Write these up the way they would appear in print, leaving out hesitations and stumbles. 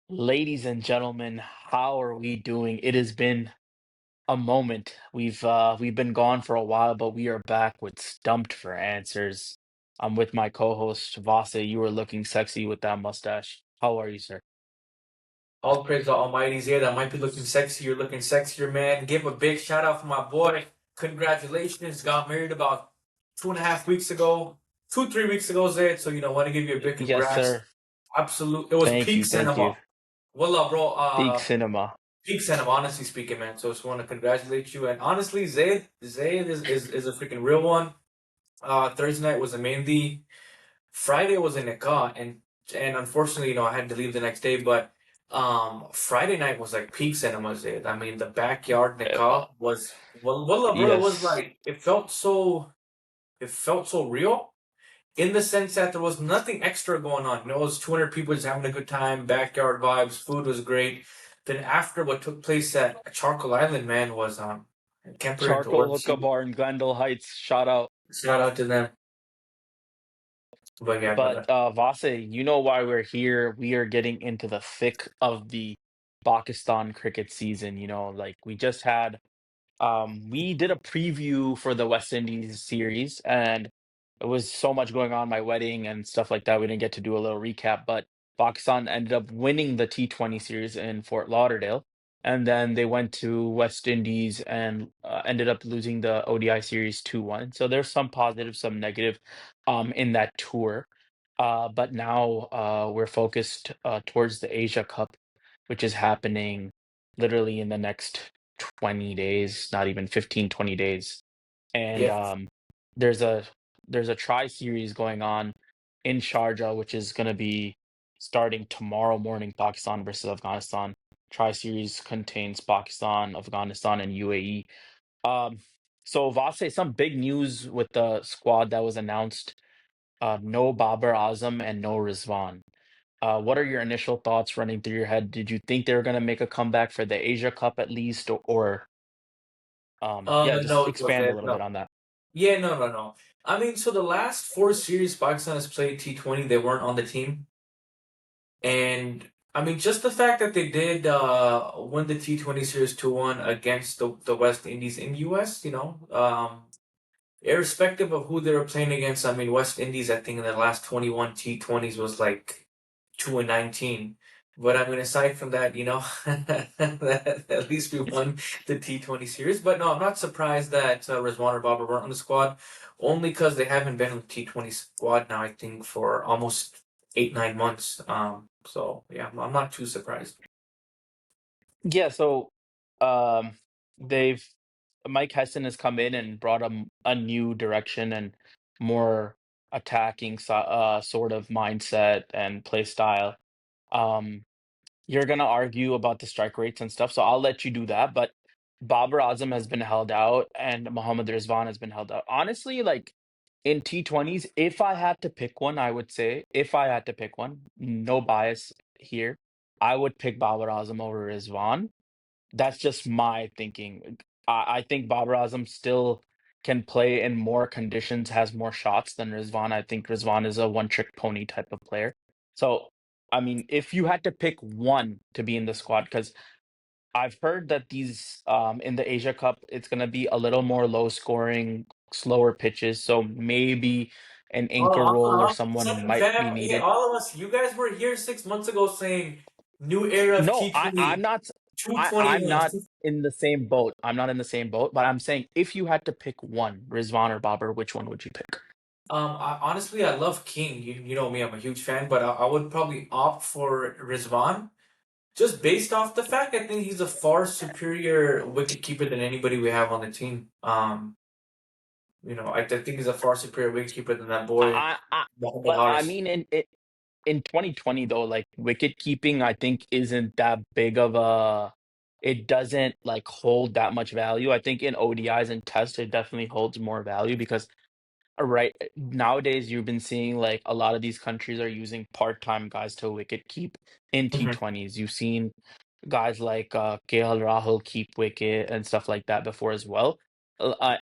Ladies and gentlemen, how are we doing? It has been a moment. We've been gone for a while, but we are back with Stumped for Answers. I'm with my co-host Vase. You were looking sexy with that mustache. How are you, sir? All praise the Almighty's here. That might be looking sexy. You're looking sexier, man. Give a big shout out for my boy. Congratulations. Got married about 2.5 weeks ago. 3 weeks ago, Zed. So, want to give you a big Yes, congrats. sir. Absolute. It was Thank peak you, thank you. cinema. Wallah, bro. Peak cinema. Peak cinema, honestly speaking, man. So, just want to congratulate you. And honestly, Zayd is a freaking real one. Thursday night was a Mehndi. Friday was in Nikah, and unfortunately, I had to leave the next day. But Friday night was like peak cinemas. I mean, the backyard Uh, Nikah was well, bro. It was yes. like it felt so real in the sense that there was nothing extra going on. It was 200 people just having a good time, backyard vibes, food was great. Then after what took place at Charcoal Island, man, was I can't put it into Charcoal words. Hookah Bar in Glendale Heights. Shout out. Shout out to them. But yeah, But brother. Vase, you know why we're here. We are getting into the thick of the Pakistan cricket season. Like we just had we did a preview for the West Indies series, and it was so much going on, my wedding and stuff like that. We didn't get to do a little recap, but Pakistan ended up winning the T20 series in Fort Lauderdale. And then they went to West Indies and ended up losing the ODI series 2-1. So there's some positive, some negative in that tour. But now we're focused towards the Asia Cup, which is happening literally in the next 20 days, not even 15, 20 days. And Yeah. there's a there's a tri series going on in Sharjah, which is going to be starting tomorrow morning, Pakistan versus Afghanistan. Tri series contains Pakistan, Afghanistan, and UAE. Um, so Vase, some big news with the squad that was announced. No Babar Azam and no Rizwan. What are your initial thoughts running through your head? Did you think they were going to make a comeback for the Asia Cup at least, or yeah, just No, it expand a wasn't. little bit No. on that. Yeah, no, no, no. I mean, so the last four series Pakistan has played T20, they weren't on the team. And I mean, just the fact that they did win the T20 series 2-1 against the West Indies in US, irrespective of who they were playing against, I mean, West Indies, I think in the last 21 T20s was like 2-19. But I mean, aside from that, at least we won the T20 series. But no, I'm not surprised that Rizwan or Baba weren't on the squad, only because they haven't been on the T20 squad now, I think, for almost 8, 9 months. So yeah, I'm not too surprised. Yeah, so um, they've Mike Hessen has come in and brought a new direction and more attacking sort of mindset and play style. Um, You're gonna argue about the strike rates and stuff, so I'll let you do that. But Babar Azam has been held out, and Mohammad Rizwan has been held out. Honestly, like in T20s, if I had to pick one, I would say if I had to pick one, no bias here, I would pick Babar Azam over Rizwan. That's just my thinking. I think Babar Azam still can play in more conditions, has more shots than Rizwan. I think Rizwan is a one-trick pony type of player. So, I mean, if you had to pick one to be in the squad, because I've heard that these in the Asia Cup, it's gonna be a little more low scoring, slower pitches. So maybe an anchor role or someone might be Yeah, needed. all of us. You guys were here 6 months ago saying new era of No, I'm T20, not. I'm 221. not in the same boat. I'm not in the same boat. But I'm saying if you had to pick one, Rizwan or Babur, which one would you pick? Honestly, I love King. You know me, I'm a huge fan, but I would probably opt for Rizwan just based off the fact I think he's a far superior wicket keeper than anybody we have on the team. I think he's a far superior wicket keeper than that boy, Mohammad But I Haris. mean, in 2020 though, like wicket keeping, I think isn't that big of a. It doesn't like hold that much value. I think in ODIs and tests, it definitely holds more value because right nowadays you've been seeing like a lot of these countries are using part-time guys to wicket keep in Mhm. T20s. You've seen guys like KL Rahul keep wicket and stuff like that before as well.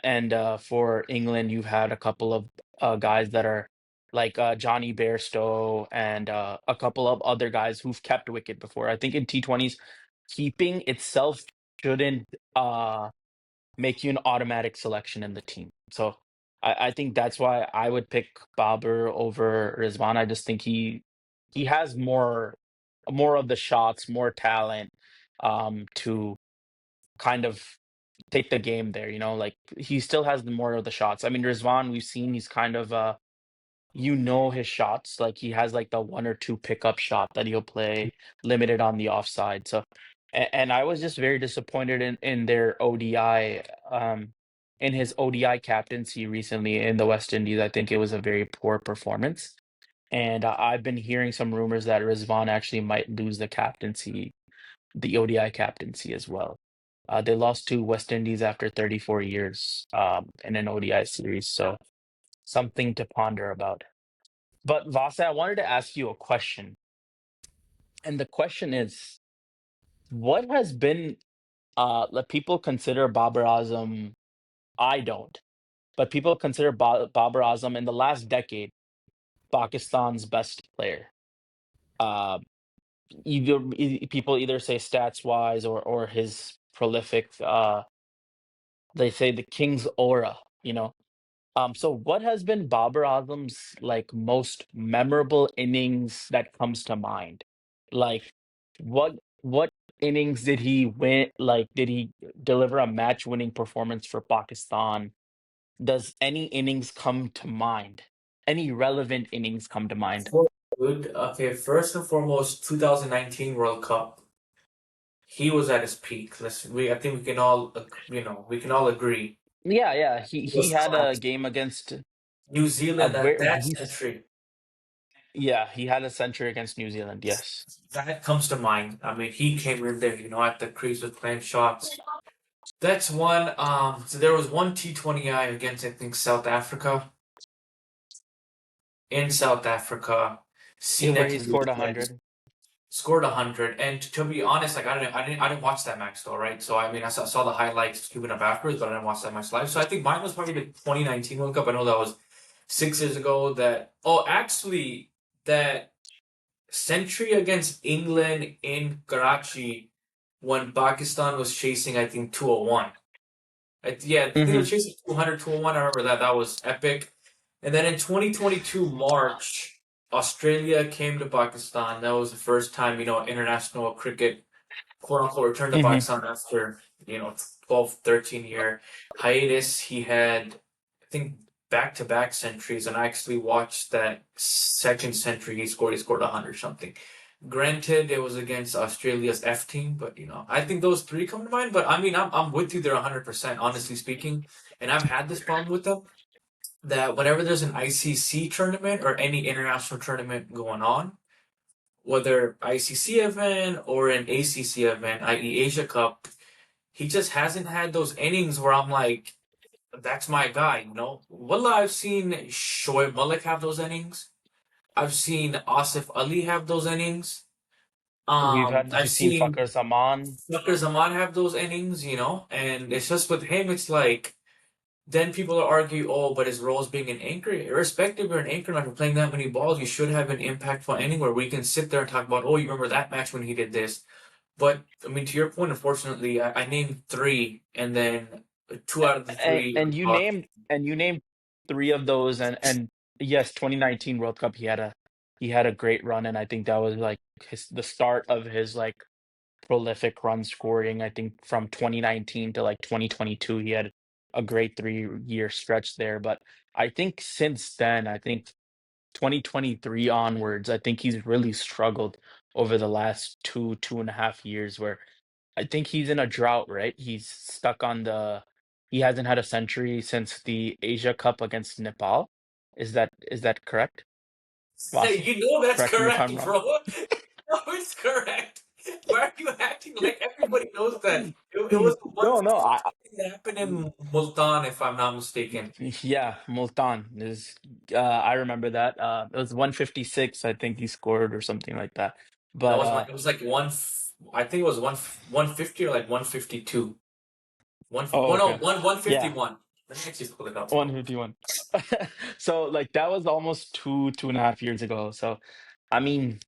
And for England, you've had a couple of guys that are like Johnny Bairstow and a couple of other guys who've kept wicket before. I think in T20s, keeping itself shouldn't make you an automatic selection in the team. So I think that's why I would pick Babar over Rizwan. I just think he has more of the shots, more talent to kind of take the game there, you know, like he still has the more of the shots. I mean, Rizwan, we've seen he's kind of you know his shots, like he has like the one or two pickup shot that he'll play limited on the offside. So and I was just very disappointed in their ODI in his ODI captaincy recently in the West Indies. I think it was a very poor performance. And I've been hearing some rumors that Rizvan actually might lose the ODI captaincy as well. They lost to West Indies after 34 years in an ODI series, so something to ponder about. But Vasa, I wanted to ask you a question, and the question is, what has been like people consider Babar Azam? I don't, but people consider Babar Azam in the last decade Pakistan's best player. Uh, people either say stats wise or his prolific. They say the king's aura, you know. So what has been Babar Azam's like most memorable innings that comes to mind? Like what innings did he win? Like did he deliver a match-winning performance for Pakistan? Does any innings come to mind? Any relevant innings come to mind? For good, okay, first and foremost, 2019 World Cup. He was at his peak. I think we can all, we can all agree. Yeah, yeah. He He was had a class. game against New a Zealand, where that he's century, yeah, he had a century against New Zealand. Yes. that comes to mind. I mean, he came in there, at the crease with playing shots. That's one. So there was one T20I against, I think, South Africa. In South Africa, Yeah, seen where that he he scored 100. scored 100. And to be honest, like I didn't watch that match though, right? So I mean, I saw the highlights keeping up afterwards, but I didn't watch that match live. So I think mine was probably the 2019 World Cup. I know that was 6 years ago. Actually, that century against England in Karachi when Pakistan was chasing, I think, 201. Yeah, I think they were Hmm. chasing 200, 201. I remember that. That was epic. And then in 2022 March, Australia came to Pakistan. That was the first time, international cricket, quote unquote, returned to Hmm. Pakistan after, 12, 13 year hiatus. He had, I think, back-to-back centuries, and I actually watched that second century he scored. He scored 100 something. Granted, it was against Australia's F team, but I think those three come to mind. But I mean, I'm with you there 100%, honestly speaking. And I've had this problem with them that whenever there's an ICC tournament or any international tournament going on, whether ICC event or an ACC event, i.e. Asia Cup, he just hasn't had those innings where I'm like, that's my guy. Wallah, I've seen Shoaib Malik have those innings. I've seen Asif Ali have those innings. I've We've seen seen Fakhar Zaman. Tucker Zaman have those innings, and it's just with him, it's like then people will argue, oh, but his role is being an anchor. Irrespective of an anchor, like for playing that many balls, you should have an impactful inning where we can sit there and talk about, oh, you remember that match when he did this. But I mean, to your point, unfortunately, I named three, and then two out of the three And are you named three of those, and yes, 2019 World Cup he had a great run, and I think that was like the start of his like prolific run scoring. I think from 2019 to like 2022 he had a great 3-year stretch there, but I think since then, I think 2023 onwards, I think he's really struggled over the last 2.5 years where I think he's in a drought, right? He's stuck on he hasn't had a century since the Asia Cup against Nepal. Is that correct? Hey, Vasa, that's correct me if I'm correct, wrong. bro. No, it's correct. Why are you acting like everybody knows that? It was the No, no, 150 that happened in Multan, if I'm not mistaken. yeah, Multan is I remember that. It was 156, I think he scored or something like that. But No, it was like I think it was 150 or like 152. oh, No, okay. 151. Let me actually pull it up. 151. So like that was almost 2.5 years ago. So I mean,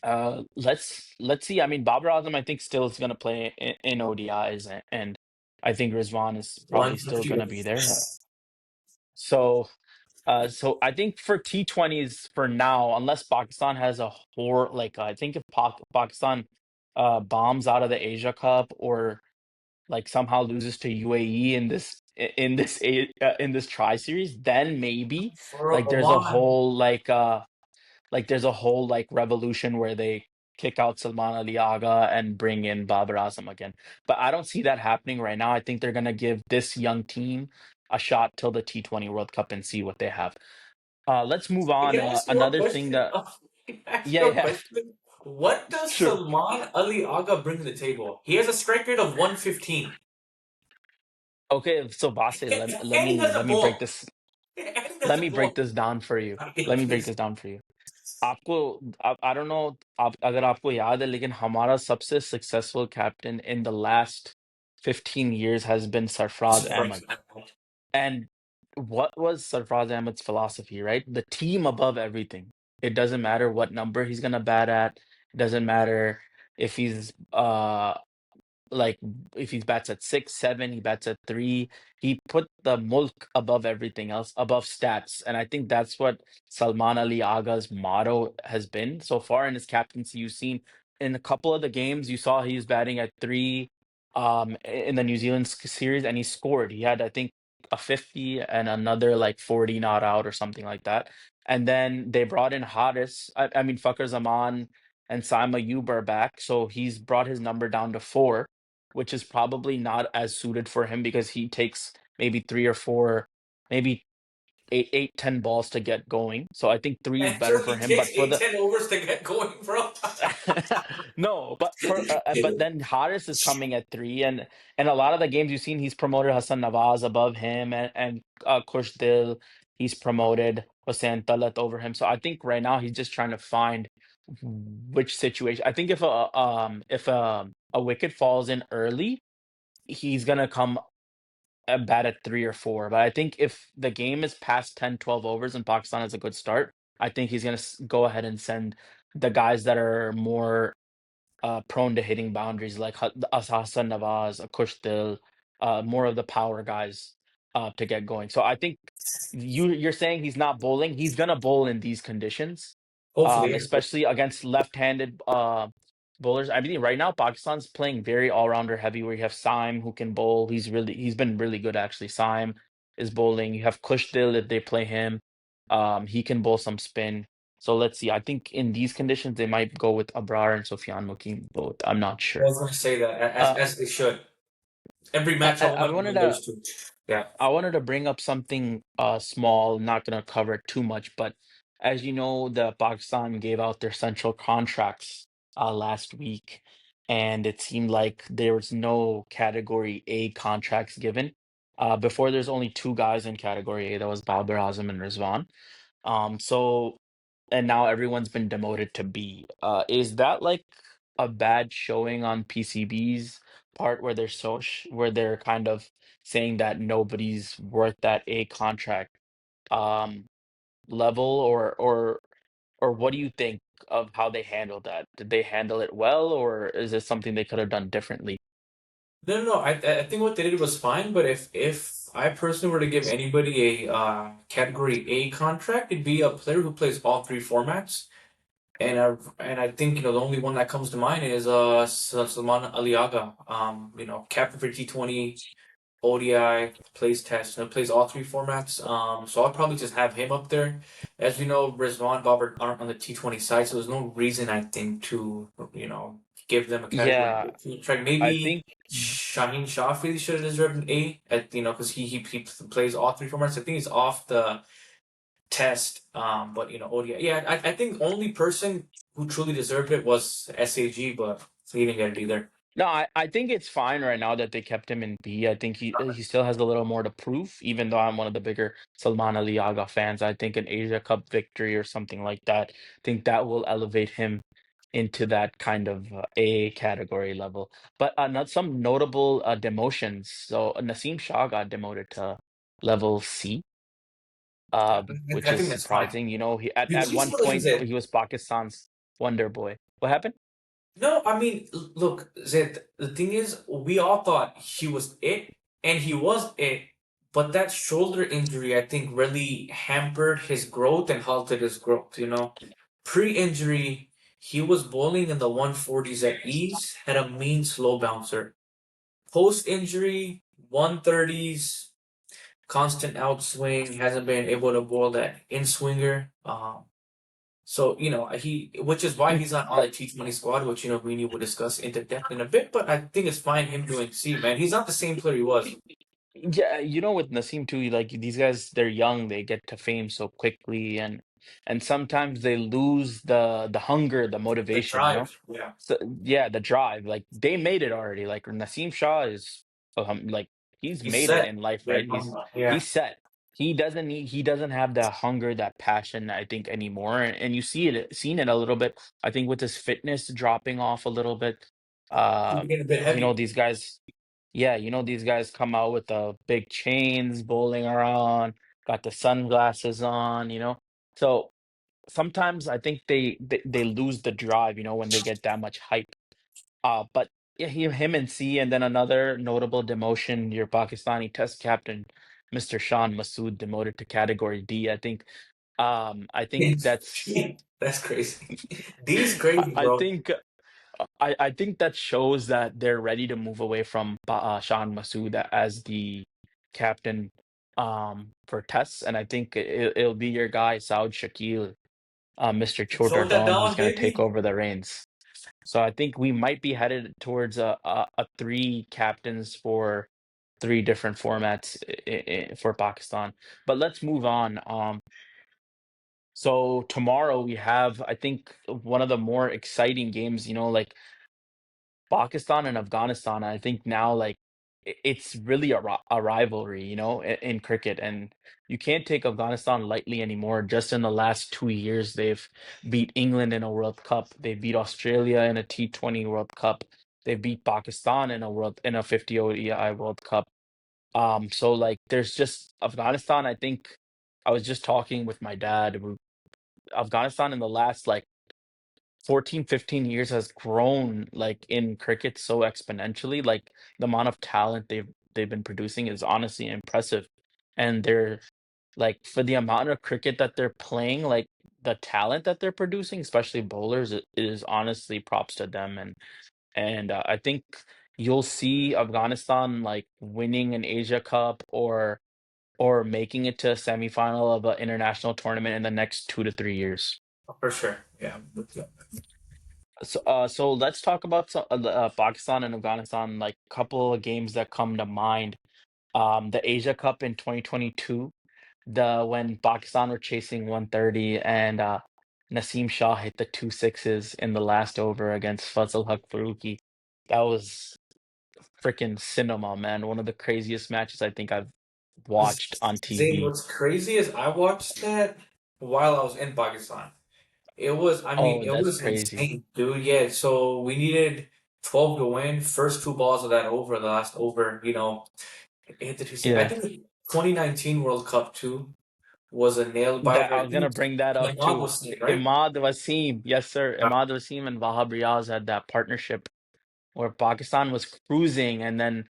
let's see. I mean, Babar Azam, I think, still is going to play in ODIs, and I think Rizwan is probably still 150. going to be there. So, so I think for T20s for now, unless Pakistan has a like I think if Pakistan bombs out of the Asia Cup or like somehow loses to UAE in in this tri series, then maybe For like Oman. there's a whole like revolution where they kick out Salman Ali Agha and bring in Babar Azam again. But I don't see that happening right now. I think they're gonna give this young team a shot till the T20 World Cup and see what they have. Let's move on. Can I ask you a Another thing question? that Can I ask yeah, you a yeah, question? What does sure. Salman Ali Agha bring to the table? He has a strike rate of 115. Okay, so Basil, And he doesn't bowl. And he let me doesn't break bowl. this down for you. Okay, Let me break please. this down for you. आपको I don't know आप अगर आपको याद है लेकिन हमारा सबसे successful captain in the last 15 years has been Sarfraz Ahmed. And what was Sarfraz Ahmed's philosophy, right? The team above everything. It doesn't matter what number he's gonna bat at. It doesn't matter if he's like if he bats at 6, 7, he bats at 3. He put the mulk above everything else, above stats, and I think that's what Salman Ali Agha's motto has been so far in his captaincy. You've seen in a couple of the games, you saw he was batting at 3, in the New Zealand series, and he scored. He had, I think, a 50 and another like 40 not out or something like that. And then they brought in Haris. I mean, Fakhr Zaman and Saima Ayub are back, so he's brought his number down to 4, which is probably not as suited for him because he takes maybe 3 or 4, maybe eight, 10 balls to get going. So I think 3 is better Andrew, for he him. takes But for eight, the 10 overs to get going, bro. no, but then Haris is coming at 3, and a lot of the games you've seen, he's promoted Hassan Nawaz above him, and Kush Dil, he's promoted Hossein Talat over him. So I think right now he's just trying to find which situation. I think if a wicket falls in early, he's gonna come and bat at 3 or 4. But I think if the game is past 10, 12 overs and Pakistan has a good start, I think he's gonna go ahead and send the guys that are more prone to hitting boundaries like Hassan Nawaz, Akush Dil, more of the power guys to get going. So I think you're saying he's not bowling. He's gonna bowl in these conditions, Hopefully. especially against left-handed bowlers. I mean, right now Pakistan's playing very all-rounder heavy. Where you have Saim who can bowl. He's been really good actually. Saim is bowling. You have Kush Dil if they play him. He can bowl some spin. So let's see. I think in these conditions they might go with Abrar and Sufyan looking both. I'm not I sure. was going to say that, Uh, as they should. Every I, match I of I momentum wanted in to those two. Yeah. I wanted to bring up something small. Not gonna cover it too much, but as you know, the Pakistan gave out their central contracts last week, and it seemed like there was no Category A contracts given. Before there's only 2 guys in Category A. That was Babar Azam and Rizwan. So and now everyone's been demoted to B. Is that like a bad showing on PCB's part where where they're kind of saying that nobody's worth that A contract um level, or what do you think of how they handled that? Did they handle it well, or is it something they could have done differently? No, no, no. I think what they did was fine, but if I personally were to give anybody a Category A contract, it'd be a player who plays all three formats. And I think the only one that comes to mind is Salman Aliaga. Captain for T20, ODI, plays test, plays all three formats. So I'll probably just have him up there. As we know, Rizwan Babar aren't on the T20 side, so there's no reason I think to give them a category Yeah, track. I Maybe think Shaheen Shafi should have deserved an A because he plays all three formats. I think he's off the test, but ODI. Yeah, I think the only person who truly deserved it was SAG, but he didn't get it either. no, I think it's fine right now that they kept him in B. I think he still has a little more to prove, even though I'm one of the bigger Salman Ali Agha fans. I think an Asia Cup victory or something like that, I think that will elevate him into that kind of A category level. But not some notable demotions. So Naseem Shah got demoted to level C, which I is think that's fine. surprising. You know, he at He's one listen, point Zed. he was Pakistan's wonder boy. What happened? No, I mean, look, Zed, the thing is, we all thought he was it, and he was it, but that shoulder injury, I think, really hampered his growth and halted his growth, you know? Pre-injury, he was bowling in the 140s at ease, had a mean slow bouncer. Post-injury, 130s, constant outswing, hasn't been able to bowl that in-swinger. So, which is why he's not on the T20 squad, which, me and you will discuss into depth in a bit, but I think it's fine him doing C, man. He's not the same player he was. Yeah, you know, with Naseem too, like these guys, they're young, they get to fame so quickly, and sometimes they lose the hunger, the The motivation, you know? drive, yeah. So yeah, the drive. Like they made it already. Like Naseem Shah is like he's He's made it set. in life, Yeah, right? yeah. He's set. He doesn't have that hunger, that passion, I think, anymore. And you seen it a little bit, I think, with his fitness dropping off a little bit. He's Uh, getting a bit you know, heavy. these guys. Yeah, you know, these guys come out with the big chains, bowling around, got the sunglasses on, you know. So sometimes I think they lose the drive, you know, when they get that much hype. But yeah, him and C, and then another notable demotion, your Pakistani Test captain, Mr. Shan Masood, demoted to Category D. I think that's That's crazy. D's crazy, I bro. think I think that shows that they're ready to move away from Shan Masood as the captain for tests, and I think it'll be your guy Saud Shakil, Mr. Chota Shota Don, who's down, going to take baby. over the reins. So I think we might be headed towards a three captains for three different formats for Pakistan. But let's move on. So tomorrow we have, I think, one of the more exciting games. You know, like Pakistan and Afghanistan, I think now like it's really a rivalry, you know, in cricket, and you can't take Afghanistan lightly anymore. Just in the last 2 years, they've beat England in a World Cup, they beat Australia in a T20 World Cup, they beat Pakistan in a 50 ODI World Cup. So like there's just Afghanistan. I think I was just talking with my dad. Afghanistan in the last like 14, 15 years has grown like in cricket so exponentially. Like the amount of talent they've been producing is honestly impressive. And they're like for the amount of cricket that they're playing, like the talent that they're producing, especially bowlers, it is honestly props to them. And I think you'll see Afghanistan like winning an Asia Cup or making it to a semifinal of an international tournament in the next 2 to 3 years. For sure. Yeah. So let's talk about Pakistan and Afghanistan, like couple of games that come to mind. The Asia Cup in 2022, the when Pakistan were chasing 130 and Naseem Shah hit the two sixes in the last over against Fazal Haq Farooqi. That was freaking cinema, man. One of the craziest matches I think I've watched on Zayn, TV. what's crazy is I watched that while I was in Pakistan. Oh, It that's was crazy. insane, dude. Yeah, so we needed 12 to win. First two balls of that over, the last over, it hit the two six. I Yeah. think the 2019 World Cup too was a nail biter. That I I was gonna think bring that up Ahmad too. was sick, right? Imad Wasim, yes sir. Imad Wasim and Wahab Riaz had that partnership where Pakistan was cruising, and then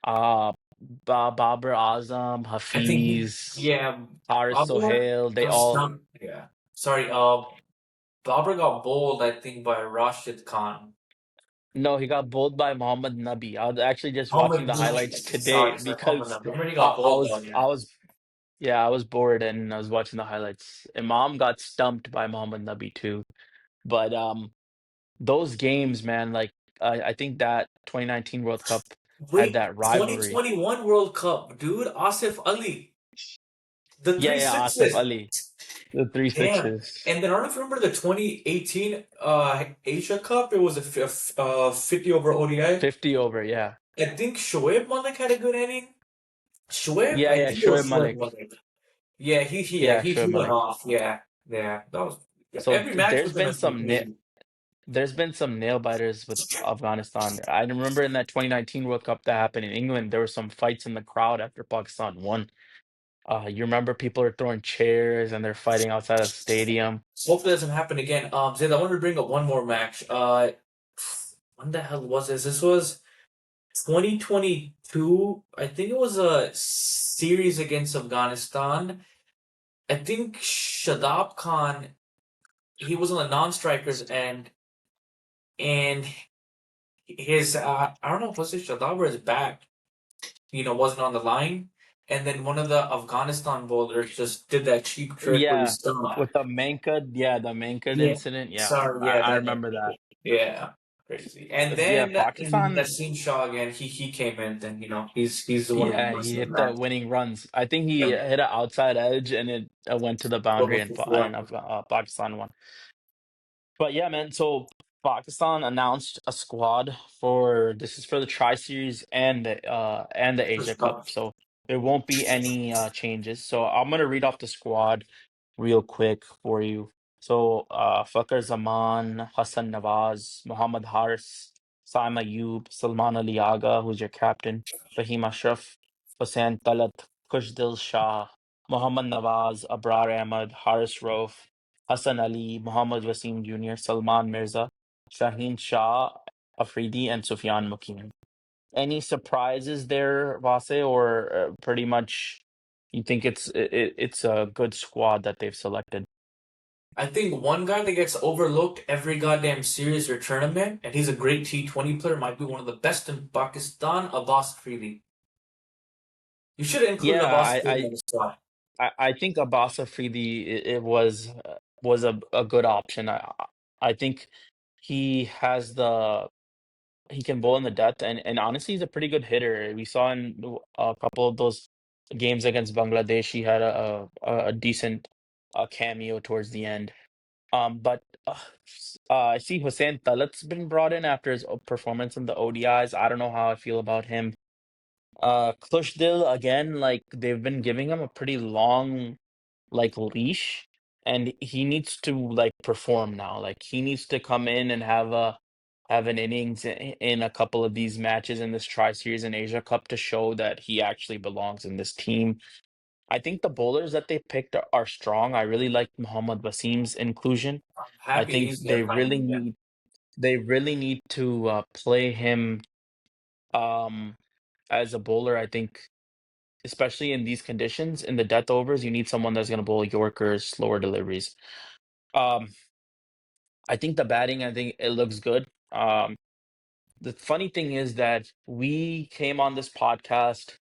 Babar Azam, I think, Hafiz, yeah, Haris Babar Sohail, they got all stunned. Yeah. Sorry, Babar got bowled, I think, by Rashid Khan. no, he got bowled by Mohammad Nabi. I was actually just watching Muhammad the Nabi. highlights today Sorry, Muhammad because Nabi. I remember he got bowled though, yeah. I was yeah, I was bored and I was watching the highlights. Imam got stumped by Mohammad Nabi too. But those games, man, like I think that 2019 World Cup had Wait, that rivalry. 2021 World Cup, dude. Asif Ali, the Yeah, three yeah, Asif sixes. Ali, the three Damn. sixes, And then I don't know if you remember the 2018 Asia Cup. It was a 50 over ODI. 50 over, yeah. I think Shoaib Malik had a good inning. Shoaib, Yeah, I yeah, think it Shoaib was Shoaib Malik. Malik. Yeah, he Yeah, he Shoaib went Malik. off. Yeah, yeah. That was So every match there's was been gonna be some na crazy. there's been some nail biters with Afghanistan. I remember in that 2019 World Cup that happened in England, there were some fights in the crowd after Pakistan won. You remember people are throwing chairs and they're fighting outside of the stadium. Hopefully it doesn't happen again. Zaid, I wanted to bring up one more match. When the hell was this? This was 2022. I think it was a series against Afghanistan. I think Shadab Khan, he was on the non-strikers and his I don't know if it was his Shadab or his back, wasn't on the line. And then one of the Afghanistan bowlers just did that cheap trick where he Yeah, stumped. with the Mankad, yeah, the Mankad Yeah. incident. Yeah, Sorry, yeah, I that remember that. yeah, crazy. And Yeah, then in Pakistan. Naseem Shah again, he came in, then he's the one who Yeah, must he have hit the that. winning runs. I think he Yep. hit an outside edge and it went to the boundary, Over and for four. Pakistan won. But yeah, man. So Pakistan announced a squad for this is for the Tri Series and the Asia First Cup. off, So there won't be any changes. So I'm gonna read off the squad real quick for you. So Fakhr Zaman, Hassan Nawaz, Muhammad Haris, Saim Ayub, Salman Ali Agha, who's your captain, Fahim Ashraf, Hussain Talat, Kushdil Shah, Muhammad Nawaz, Abrar Ahmad, Haris Rauf, Hassan Ali, Muhammad Wasim Jr., Salman Mirza, Shaheen Shah Afridi, and Sufyan Mukim. Any surprises there, Vase, or pretty much you think it's a good squad that they've selected? I think one guy that gets overlooked every goddamn series or tournament, and he's a great T20 player, might be one of the best in Pakistan, Abbas Afridi. You should have included Yeah, Abbas Afridi in the squad. I think Abbas Afridi it was a good option. I think he has the he can bowl in the depth, and honestly, he's a pretty good hitter. We saw in a couple of those games against Bangladesh, he had a decent cameo towards the end. But I see Hussein Talat's been brought in after his performance in the ODIs. I don't know how I feel about him. Clushdale again, like they've been giving him a pretty long like leash, and he needs to like perform now. Like he needs to come in and have an innings in a couple of these matches in this Tri Series and Asia Cup to show that he actually belongs in this team. I think the bowlers that they picked are strong. I really like Muhammad Wasim's inclusion. I Happy think he's there finally. Yeah. they really need to play him um as a bowler. I think especially in these conditions in the death overs, you need someone that's going to bowl Yorkers, slower deliveries. Um, I think the batting, I think it looks good. The funny thing is that we came on this podcast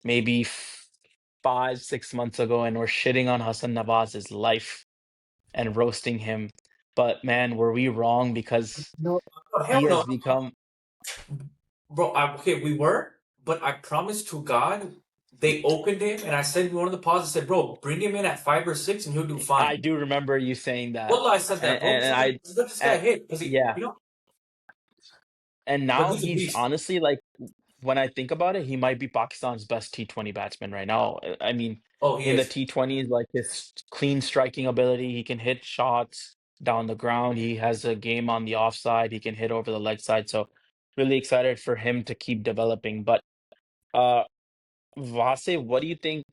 maybe 5, 6 months ago, and we're shitting on Hassan Nawaz's life and roasting him. But man, were we wrong because No, hell he no. has become. Bro, okay, we were, but I promise to God, they opened him, and I said in one of the pauses, I said, bro, bring him in at 5 or 6, and he'll do I fine. do remember you saying that, Wallah, I said that, bro. and I, Let this guy and, hit, because yeah, and but now he's a he's beast. honestly like, when I think about it, he might be Pakistan's best T20 batsman right now. I mean, Oh, he in the is. T20s, like his clean striking ability, he can hit shots down the ground. He has a game on the offside. He can hit over the leg side. So really excited for him to keep developing. But uh Vase, what do you think?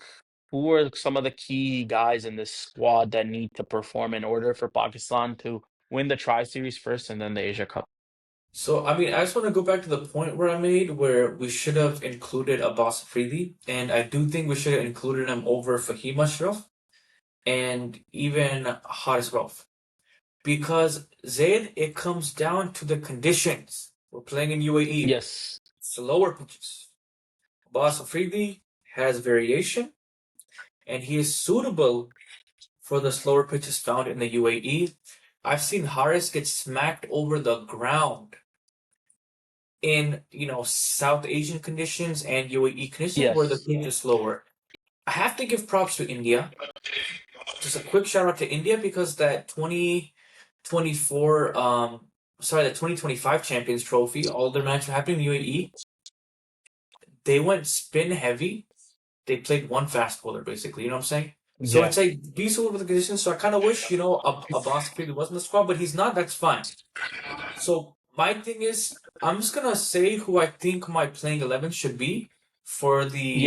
Who are some of the key guys in this squad that need to perform in order for Pakistan to win the Tri Series first and then the Asia Cup? So, I mean, I just want to go back to the point where I made where we should have included Abbas Afridi, and I do think we should have included him over Fahim Ashraf and even Haris Rauf. Because Zaid, it comes down to the conditions. We're playing in UAE, Yes. slower pitches. Abbas Afridi has variation, and he is suitable for the slower pitches found in the UAE. I've seen Haris get smacked over the ground in South Asian conditions and UAE conditions where the Yes. pitch is slower. I have to give props to India. Just a quick shout out to India because that 2024 the 2025 Champions Trophy, all their matches happening in UAE, they went spin heavy. They played one fast bowler basically, you know what I'm saying? So Yeah. it's like be suited with the conditions. So I kind of wish, Abbas Afridi was in the squad, but he's not. That's fine. So my thing is, I'm just gonna say who I think my playing 11 should be Yeah. for the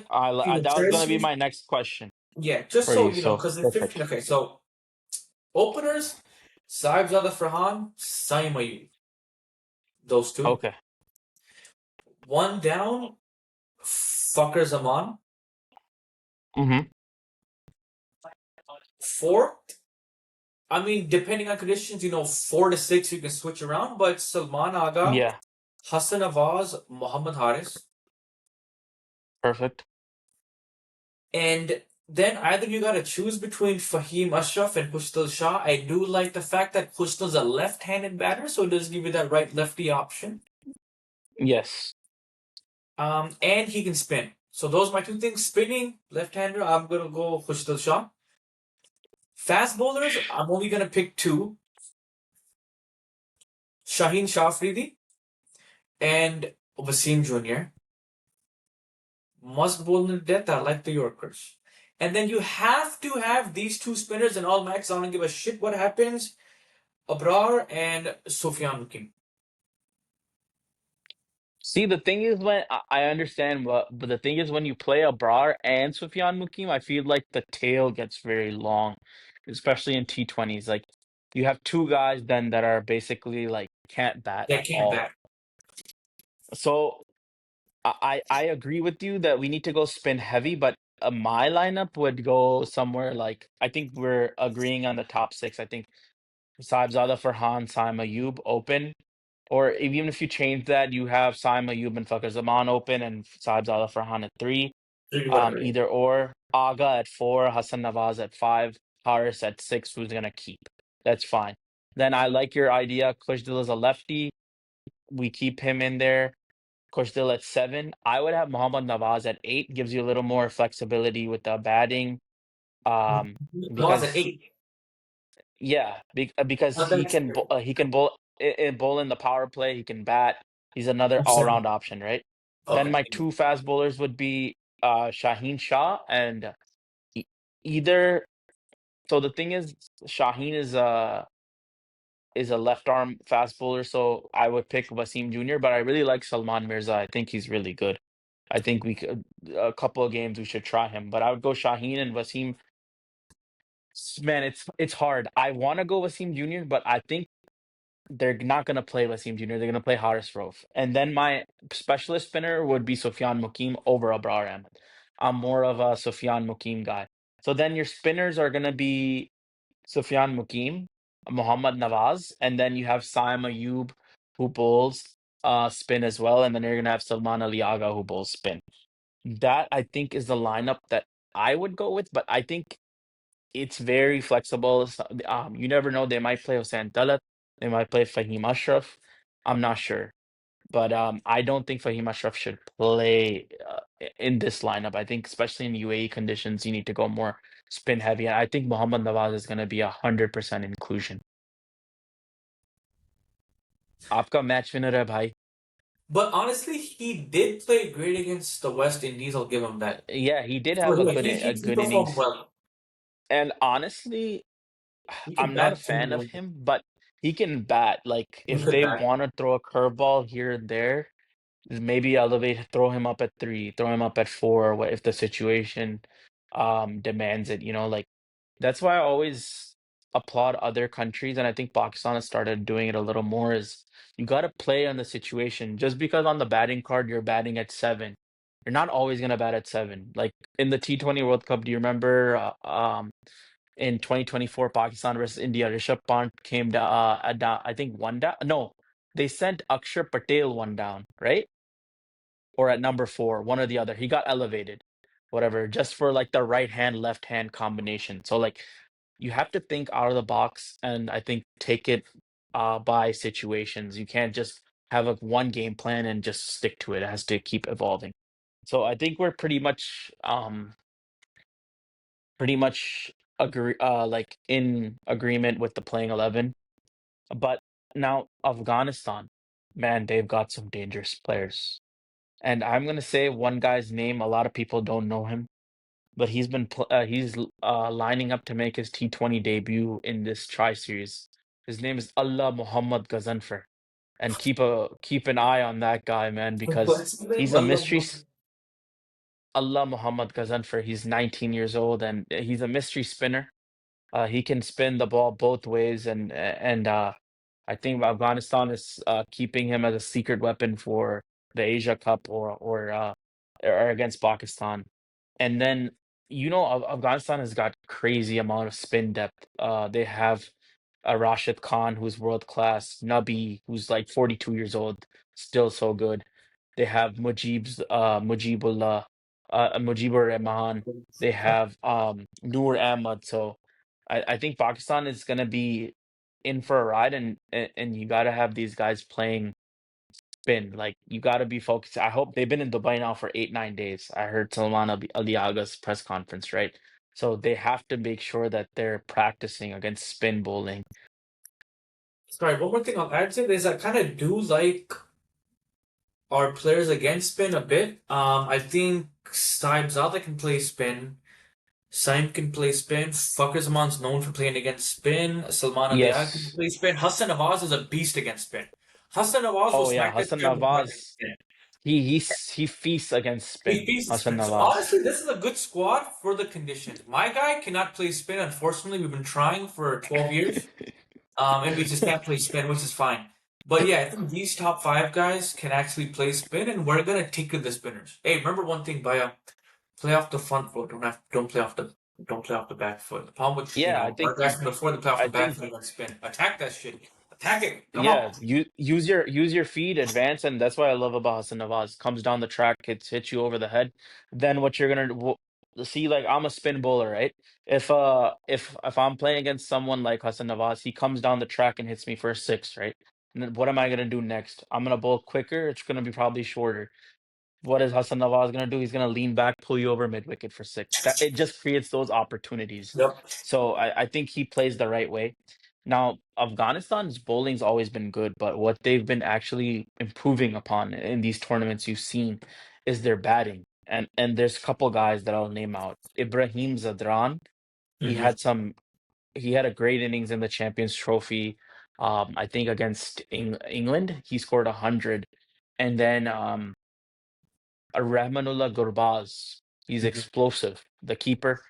That was gonna be Chelsea. my next question Yeah, just for so you. you know, So because in 15. perfect. Okay, so openers, Saibzada Farhan, Saim Ayoub, those two. Okay. One down, Fakr Zaman. Mm-hmm. Four, I mean, depending on conditions, 4 to 6 you can switch around, but Salman Aga, Yeah. Hassan Awaz, Muhammad Haris, Perfect. and then either you gotta choose between Fahim Ashraf and Hustal Shah. I do like the fact that Hustal's a left-handed batter, so it does give you that right-lefty option. Yes. And he can spin. So those are my two things. Spinning, left-hander, I'm gonna go Hustal Shah. Fast bowlers, I'm only gonna pick two: Shaheen Shafridi and Wasim Jr. Must bowl in death. I like the Yorkers. And then you have to have these two spinners and all max. I don't give a shit what happens. Abrar and Sufyan Mukim. See, the thing is when I understand what, but the thing is when you play Abrar and Sufyan Mukim, I feel like the tail gets very long, especially in T20s. Like you have two guys then that are basically like can't bat They at can't all. bat. So I agree with you that we need to go spin heavy, but my lineup would go somewhere like I think we're agreeing on the top six. I think Saibzada Farhan, Saim Ayub open. Or even if you change that, you have Saim Ayub and Fakhar Zaman open and Saibzada Farhan at three. Three one right. Either or. Aga at four, Hassan Nawaz at five, Haris at six, who's gonna keep. That's fine. Then I like your idea. Kushdil is a lefty. We keep him in there. Kushdil at seven. I would have Muhammad Nawaz at eight. Gives you a little more flexibility with the batting. Um, Was at because 8. because Not that experienced. he can bowl in the power play. He can bat. He's another all Absolutely. round option, right? Then Okay. my two fast bowlers would be Shaheen Shah and e- either. So the thing is, Shaheen is a left arm fast bowler, so I would pick Wasim Jr. But I really like Salman Mirza. I think he's really good. I think we could a couple of games we should try him. But I would go Shaheen and Wasim. Man, it's hard. I want to go Wasim Jr., but I think they're not gonna play Wasim Jr. They're gonna play Haris Rauf. And then my specialist spinner would be Sufyan Mukim over Abrar Ahmed. I'm more of a Sufyan Mukim guy. So then your spinners are gonna be Sufyan Mukim, Muhammad Nawaz, and then you have Saim Ayub who bowls spin as well, and then you're gonna have Salman Ali Agha who bowls spin. That I think is the lineup that I would go with, but I think it's very flexible. You never know. They might play Hossein Talat. They might play Fahim Ashraf. I'm not sure. But I don't think Fahim Ashraf should play in this lineup. I think, especially in UAE conditions, you need to go more spin heavy. And I think Mohammad Nawaz is going to be 100% inclusion. आपका match winner है भाई. But honestly, he did play great against the West Indies. I'll give him that. Yeah, he did So have yeah, he, a he, he good performed innings. well. And honestly, He can I'm not a bat too. fan of him, but he can bat. Like He if could they bat. want to throw a curveball here and there, maybe elevate, throw him up at three, throw him up at four, what if the situation demands it, like that's why I always applaud other countries, and I think Pakistan has started doing it a little more, is you gotta play on the situation. Just because on the batting card you're batting at seven, you're not always gonna bat at seven. Like in the T20 World Cup, do you remember in 2024 Pakistan versus India, Rishabh Pant came down, down I think one down. No, they sent Akshar Patel one down, right? Or at number four, one or the other. He got elevated, whatever, just for like the right hand, left hand combination. So like you have to think out of the box and I think take it by situations. You can't just have a one game plan and just stick to it. It has to keep evolving. So I think we're pretty much agree like in agreement with the playing 11. But now Afghanistan, man, they've got some dangerous players. And I'm gonna say one guy's name, a lot of people don't know him. but he's lining up to make his T20 debut in this Tri Series. His name is Allah Muhammad Gazanfar, and keep an eye on that guy, man, because What's his name? he's a mystery. Allah Muhammad Gazanfar. He's 19 years old, and he's a mystery spinner. He can spin the ball both ways, and I think Afghanistan is keeping him as a secret weapon for the Asia Cup or against Pakistan. And then Afghanistan has got crazy amount of spin depth. They have Rashid Khan, who's world class, Nabi, who's like 42 years old, still so good. They have Mujibur Rahman. They have Noor Ahmad. So I think Pakistan is gonna be in for a ride, and you gotta have these guys playing spin. Like you gotta be focused. I hope they've been in Dubai now for 8, 9 days. I heard Salman Ali Aga's press conference, right? So they have to make sure that they're practicing against spin bowling. Sorry, one more thing I'll add to this. I kind of do like our players against spin a bit. I think Saibzada can play spin. Saim can play spin. Fakhr Zaman's known for playing against spin. Salman Ali can Yes. play spin. Hassan Nawaz is a beast against spin. Hassan Nawaz will Oh yeah, smack that Hassan shit with one Nawaz. spin. He feasts against He spin. beats the Hassan spin. So Nawaz. honestly, this is a good squad for the conditions. My guy cannot play spin. Unfortunately, we've been trying for 12 years. And we just can't play spin, which is fine. But yeah, I think these top five guys can actually play spin, and we're gonna take to the spinners. Hey, remember one thing, Baya? Play off the front foot. Don't play off the back foot. The problem with Yeah, I our think guys before they play off I the back think foot and spin. Attack that shit. Attack it. Come on. yeah, you use your feet, advance, and that's what I love about Hassan Nawaz. Comes down the track, hits you over the head. Then what you're gonna see, like I'm a spin bowler, right? If I'm playing against someone like Hassan Nawaz, he comes down the track and hits me for a six, right? And then what am I gonna do next? I'm gonna bowl quicker. It's gonna be probably shorter. What is Hassan Nawaz gonna do? He's gonna lean back, pull you over mid wicket for six. That it just creates those opportunities. Yep. So I think he plays the right way. Now, Afghanistan's bowling's always been good, but what they've been actually improving upon in these tournaments you've seen is their batting. And there's a couple guys that I'll name out. Ibrahim Zadran, he Mm-hmm. had some he had a great innings in the Champions Trophy. I think against England, he scored 100. And then Rahmanullah Gurbaz. He's Mm-hmm. explosive. The keeper,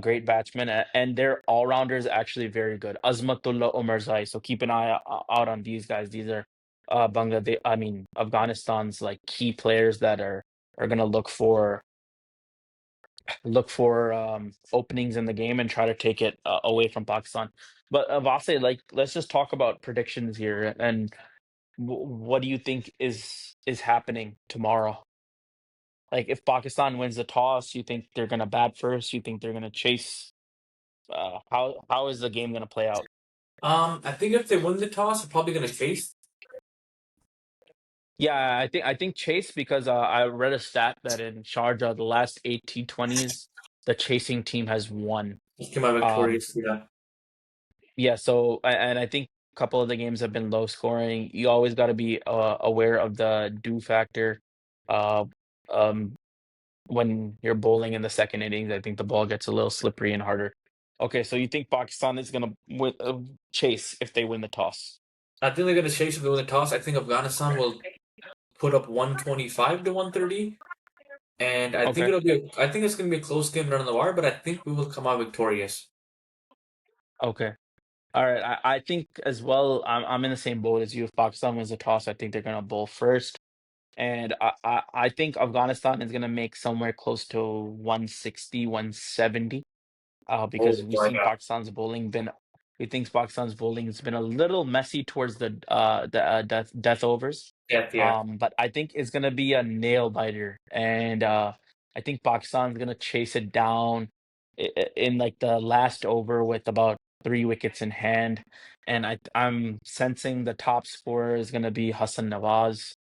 great batsman, and their all-rounder is actually very good. Azmatullah Omarzai. So keep an eye out on these guys. These are Afghanistan's like key players that are gonna look for openings in the game and try to take it away from Pakistan. But Vase, like let's just talk about predictions here and what do you think is happening tomorrow? Like if Pakistan wins the toss, you think they're gonna bat first? You think they're gonna chase? How is the game gonna play out? I think if they win the toss, they're probably gonna chase. Yeah, I think chase because I read a stat that in Sharjah the last 8 T20s the chasing team has won. Just came out Um, victorious. Yeah. yeah, so and I think a couple of the games have been low scoring. You always got to be aware of the do factor. Uh, um, when you're bowling in the second innings, I think the ball gets a little slippery and harder. Okay, so you think Pakistan is gonna chase if they win the toss? I think they're gonna chase if they win the toss. I think Afghanistan will put up 125 to 130. And Okay, I think it's gonna be a close game down the wire, but I think we will come out victorious. okay, all right. I think as well. I'm in the same boat as you. If Pakistan wins the toss, I think they're gonna bowl first, and I think Afghanistan is gonna make somewhere close to 160, 170. Oh Because we've my seen god. Pakistan's bowling been we think Pakistan's bowling has been a little messy towards the death overs. Yeah, yeah. But I think it's gonna be a nail biter, and I think Pakistan's gonna chase it down in like the last over with about 3 wickets in hand, and I'm sensing the top scorer is gonna be Hassan Nawaz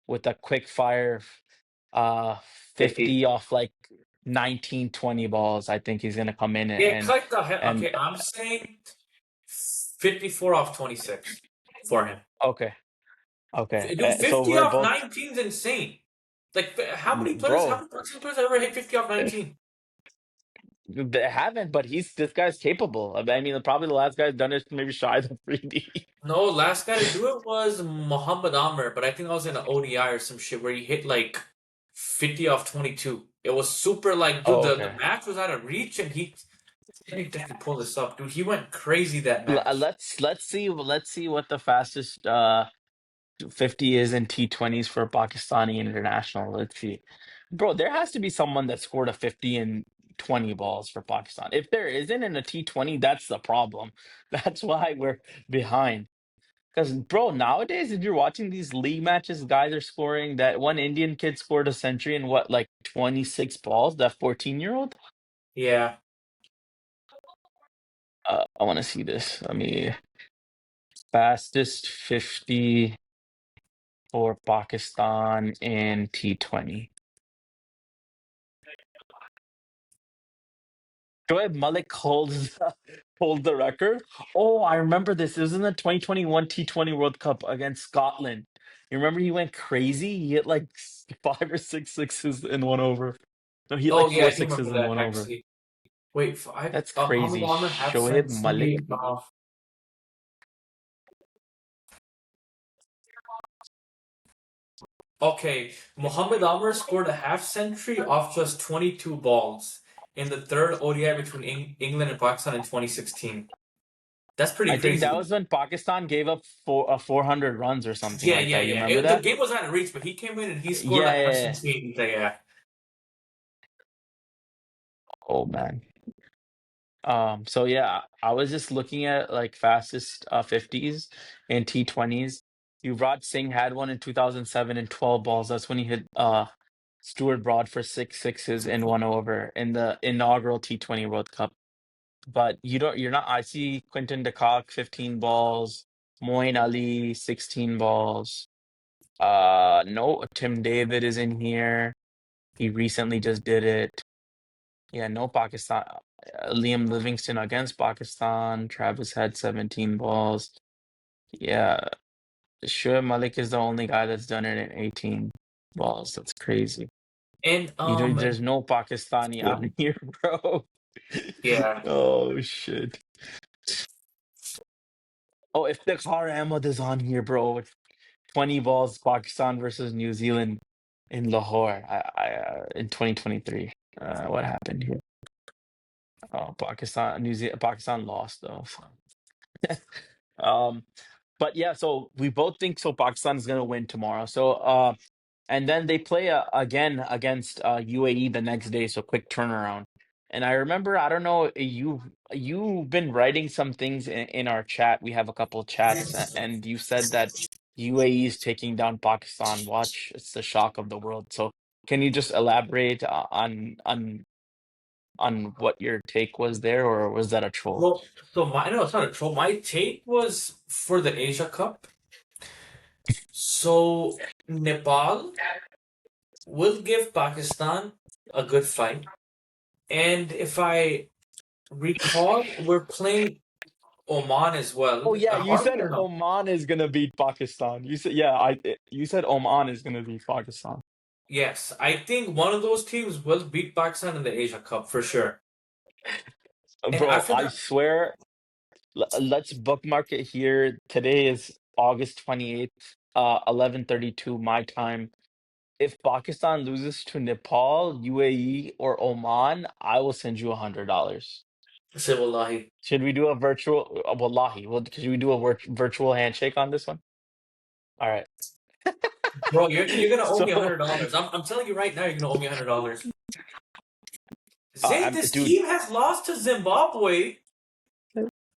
with a quick fire, uh, 50. 50 off like 19, 20 balls. I think he's gonna come in Yeah, and click the hell. and Okay, I'm saying 54 off 26 for him. okay, okay. Dude, So 50 we're off both, 19 is insane. Like, how many bro. Pakistan players have ever hit 50 off 19? They haven't, but this guy's capable. I mean, probably the last guy's done it maybe shy of 3D. No, last guy to do it was Muhammad Amr, but I think I was in an ODI or some shit where he hit like 50 off 22. It was super like, dude, Oh, the okay. match was out of reach and he. Let me definitely pull this up, dude. He went crazy that match. Let's see what the fastest 50 is in T20s for Pakistani international. Let's see. Bro, there has to be someone that scored a 50 in 20 balls for Pakistan. If there isn't in a T20, that's the problem. That's why we're behind. Because, bro, nowadays, if you're watching these league matches, guys are scoring. That one Indian kid scored a century in what, like 26 balls? That 14-year-old? Yeah. I want to see this. I mean, fastest 50 for Pakistan in T20. Shoaib Malik holds the record. Oh, I remember this. It was in the 2021 T20 World Cup against Scotland. You remember he went crazy? He hit like five or six sixes in one over. No, he hit like Oh, yeah, four I do sixes remember in that one over. actually. Wait, That's Muhammad crazy. Amr half Shoaib Malik. century off. Okay, Muhammad Amr scored a half century off just 22 balls in the third ODI between England and Pakistan in 2016. That's pretty I think that crazy. was when Pakistan gave up 400 runs or something Yeah, like yeah, that. You yeah. remember The that? game was out of reach, but he came in and he scored Yeah, a yeah, half yeah. century. Yeah. Oh man. So yeah, I was just looking at like fastest 50s and T20s. Yuvraj Singh had one in 2007 in 12 balls. That's when he hit Stuart Broad for six sixes in one over in the inaugural T20 World Cup. But you're not I see Quinton de Kock 15 balls, Moeen Ali 16 balls. No, Tim David is in here. He recently just did it. Yeah, no Pakistan. Liam Livingston against Pakistan. Travis had 17 balls. Yeah, Shoaib Malik is the only guy that's done it in 18 balls. That's crazy. And There's no Pakistani out here, bro. yeah. Oh shit. Oh, if Iftikhar Ahmed is on here, bro. 20 balls, Pakistan versus New Zealand in Lahore. In 2023. What happened here? Oh, Pakistan lost though. Um, but yeah, so we both think so. Pakistan is gonna win tomorrow. So and then they play again against UAE the next day. So quick turnaround. And I remember, I don't know, you've been writing some things in our chat. We have a couple of chats, and you said that UAE is taking down Pakistan. Watch, it's the shock of the world. So can you just elaborate on what your take was there, or was that a troll? Well, so my no, it's not a troll. My take was for the Asia Cup. So Nepal will give Pakistan a good fight. And if I recall, we're playing Oman as well. Oh yeah, you Are said we or no? Oman is gonna beat Pakistan. You said yeah, you said Oman is gonna beat Pakistan. Yes, I think one of those teams will beat Pakistan in the Asia Cup for sure. And Bro, after I that, swear, let's bookmark it here. Today is August 28th, 11:32 my time. If Pakistan loses to Nepal, UAE, or Oman, I will send you $100. say wallahi. Should we do a virtual wallahi? Well, should we do a virtual handshake on this one? All right. Bro, you're gonna owe me So, $100. I'm telling you right now, you're gonna owe me $100. Zay, this dude, team has lost to Zimbabwe.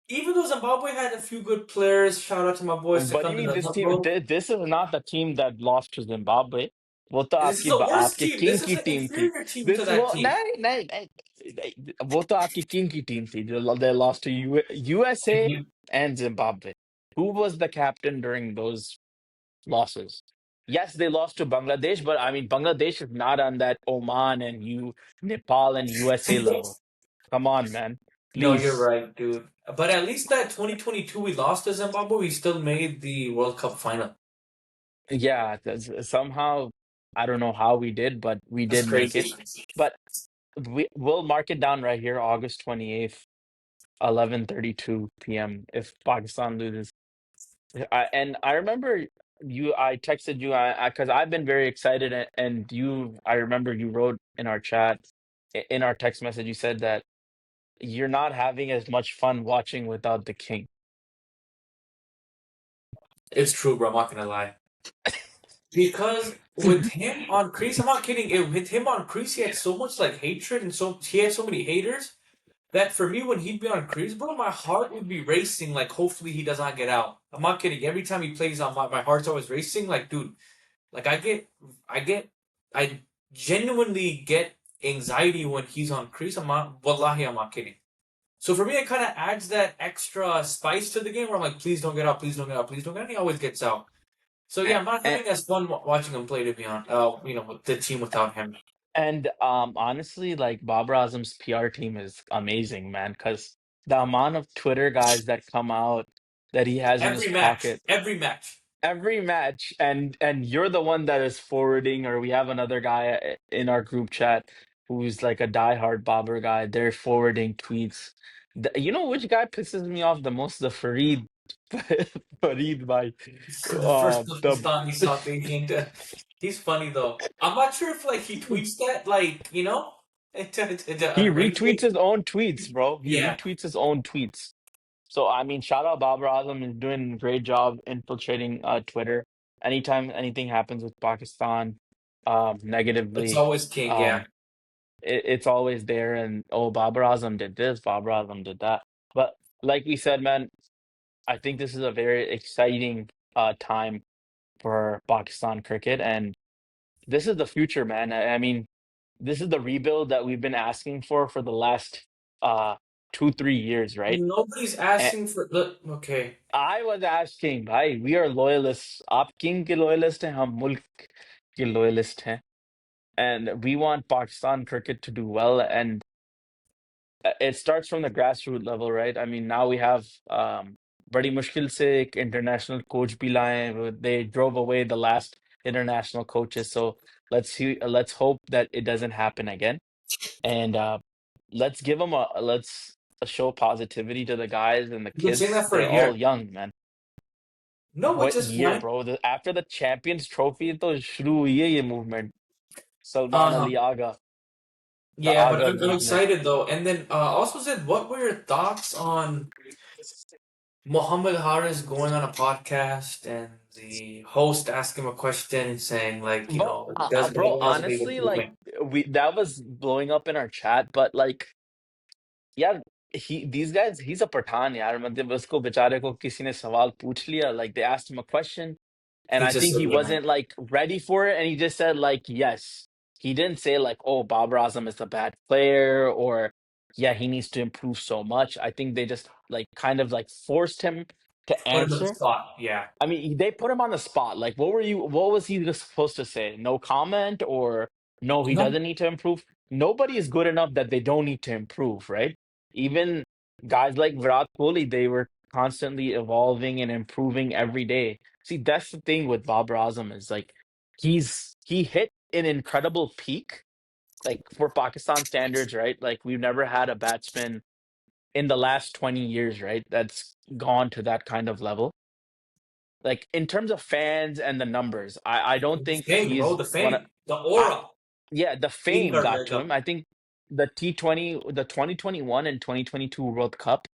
Even though Zimbabwe had a few good players, shout out to my boy what do you Second mean this team? bro. This is not the team that lost to Zimbabwe. वो तो This is the worst आपके team. King This is की an team थी. inferior team to This that वो team. नहीं नहीं नहीं वो तो आपकी किंग की टीम थी जो they lost to USA And you, and Zimbabwe. Who was the captain during those losses? Yes, they lost to Bangladesh, but I mean Bangladesh is not on that Oman and Nepal and USA level. Come on, man. no, you're Please. right, dude. But at least that 2022 we lost to Zimbabwe, we still made the World Cup final. Yeah, somehow I don't know how we did, but we That's did make it. crazy. But we'll mark it down right here, August 28th, 11:32 p.m. if Pakistan loses. And I remember I texted you, because I've been very excited, and I remember you wrote in our chat, in our text message, you said that you're not having as much fun watching without the king. It's true, bro. I'm not gonna lie. Because with him on crease, I'm not kidding. With him on crease, he had so much like hatred and he had so many haters that for me, when he'd be on crease, bro, my heart would be racing. Like, hopefully he does not get out. I'm not kidding. Every time he plays on my heart's always racing. Like, dude, like I get, I genuinely get anxiety when he's on crease. Wallahi, I'm not kidding. So for me, it kind of adds that extra spice to the game where I'm like, please don't get out, please don't get out, please don't get out. And he always gets out. So yeah, I'm not And, having as fun watching him play to be on, with the team without him. honestly, like Babar Azam's PR team is amazing, man, because the amount of Twitter guys that come out that he has in his pocket Every match. every match, and you're the one that is forwarding, or we have another guy in our group chat who's like a diehard Babar guy. They're forwarding tweets. You know which guy pisses me off the most? The Fareed Fareed by So the first the Pakistani South Asian. He's funny though. I'm not sure if like he tweets that like he to raise retweets it. his own tweets, bro. He Yeah, retweets his own tweets. So I mean, shout out Babar Azam is doing a great job infiltrating Twitter. Anytime anything happens with Pakistan, it's negatively, always King. Yeah, um, it's always there. And oh, Babar Azam did this, Babar Azam did that. But like we said, man, I think this is a very exciting time for Pakistan cricket, and this is the future, man. I mean, this is the rebuild that we've been asking for the last 2 3 years, right? nobody's asking for. Look, okay, I was asking, भाई, we are loyalists. आप king के loyalist हैं, हम मुल्क के loyalist हैं. And we want Pakistan cricket to do well. And it starts from the grassroots level, right? I mean, now we have बड़ी मुश्किल से एक international coach भी लाए. They drove away the last international coaches. So let's hope that it doesn't happen again. And let's give them let's show positivity to the guys and the you've been saying kids. that for They're a all year. young, man. No, which What is year, fine. bro? After the Champions Trophy, तो शुरू हुई है ये movement. Salman Uh-huh. Ali Aga, the Yeah, but Aga I'm movement. excited though. And then also said, what were your thoughts on Mohammed Haris going on a podcast and the host asked him a question saying like, does Bro, Babar Azam need honestly, like improvement? we that was blowing up in our chat, but like, yeah, these guys, he's a Pathan, yaar. मतलब उसको बेचारे को किसी ने सवाल पूछ लिया, like they asked him a question, and He I just think said he yeah. wasn't like ready for it, and he just said like yes. He didn't say like, oh, Babar Azam is a bad player, or yeah, he needs to improve so much. I think they just like kind of like forced him to Put him in the answer. spot. Yeah. I mean, they put him on the spot. Like, what was he just supposed to say? No comment, or no, he No, doesn't need to improve? Nobody is good enough that they don't need to improve, right? Even guys like Virat Kohli, they were constantly evolving and improving every day. See, that's the thing with Babar Azam is like he hit an incredible peak, like for Pakistan standards, right? Like we've never had a batsman in the last 20 years, right? That's gone to that kind of level. Like in terms of fans and the numbers, I don't the think fame, bro, he's the one of fame, the I aura. yeah, the Team fame got to Gardega. him. I think the T20, the 2021 and 2022 World Cup,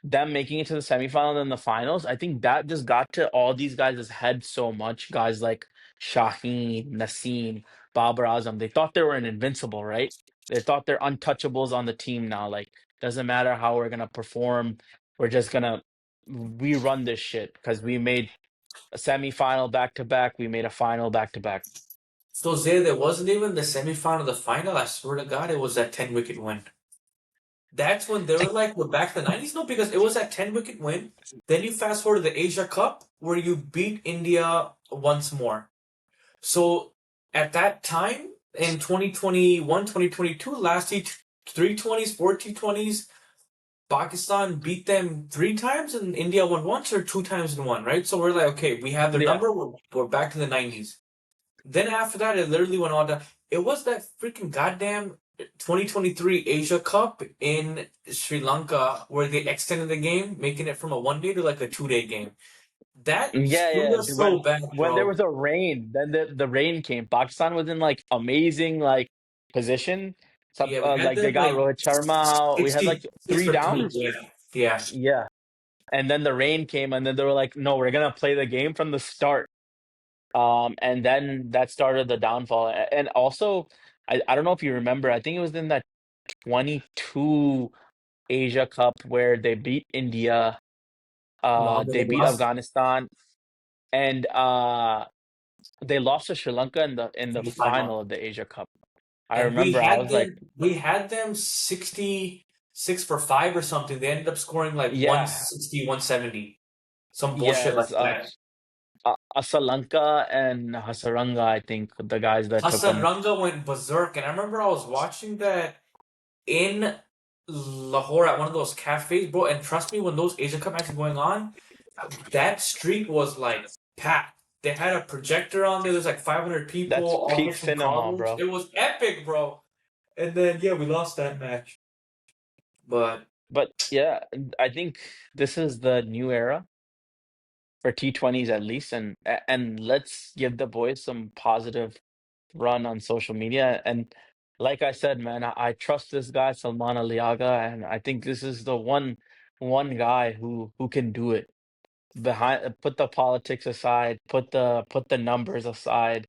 them making it to the semifinal and the finals, I think that just got to all these guys' heads so much. Guys like Shaheen, Naseem, Babar Azam, they thought they were an invincible, right? They thought they're untouchables on the team now. Like, doesn't matter how we're gonna perform, we're just gonna we run this shit because we made a semifinal back to back, we made a final back to back. So Zay, there wasn't even the semifinal, the final. I swear to God, it was that 10 wicket win. That's when they were like, we're back to the 90s. No, because it was that 10 wicket win. Then you fast forward to the Asia Cup where you beat India once more. So at that time in 2021, 2022, last three 20s, four T20s, Pakistan beat them three times and India won once or two times in one, right? So we're like, okay, we have their Yeah. number. We're back to the 90s. Then after that, it literally went on down. It was that freaking goddamn 2023 Asia Cup in Sri Lanka, where they extended the game, making it from a 1 day to like a 2 day game. That Yeah, screwed yeah. us so bad, When there bro. was a rain, then the rain came. Pakistan was in like amazing like position. Some Yeah, we had like they them got like Rohit Sharma out. We had like 66 three for down. three. Yeah. Yeah. Yeah. And then the rain came, and then they were like, "No, we're gonna play the game from the start." And then that started the downfall. And also, I don't know if you remember. I think it was in that 22 Asia Cup where they beat India. No, they They beat lost Afghanistan, and they lost to Sri Lanka in the the final. final of the Asia Cup. I And we remember I had was like, them we had them 66 for 5 or something. They ended up scoring like yeah, 160, 170. Some yeah, bullshit it like was that. Asalanka and Hasaranga, I think, the guys that took Hassan them. Ranga went berserk, and I remember I was watching that in Lahore at one of those cafes, bro. And trust me, when those Asia Cup matches going on, that street was like packed. They had a projector on there. There's like 500 people, That's all peak from cinema, college. bro. It was epic, bro. And then yeah, we lost that match. But But yeah, I think this is the new era for T20s at least, and let's give the boys some positive run on social media. And like I said, man, I trust this guy Salman Aliaga, and I think this is the one guy who can do it. Behind, put the politics aside, put the numbers aside,